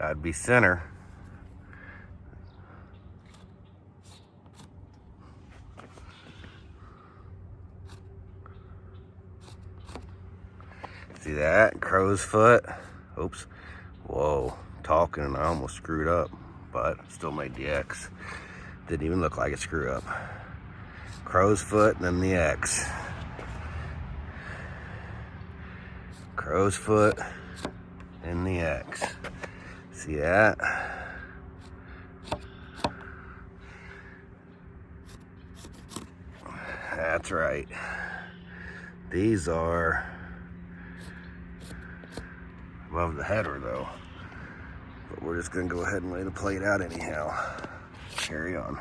That'd be center. See that? Crow's foot. Oops. Whoa. Talking and I almost screwed up, but still made the X. Didn't even look like a screw up. Crow's foot and then the X. Crow's foot and the X. See that? That's right. These are above the header though. But we're just gonna go ahead and lay the plate out anyhow. Carry on.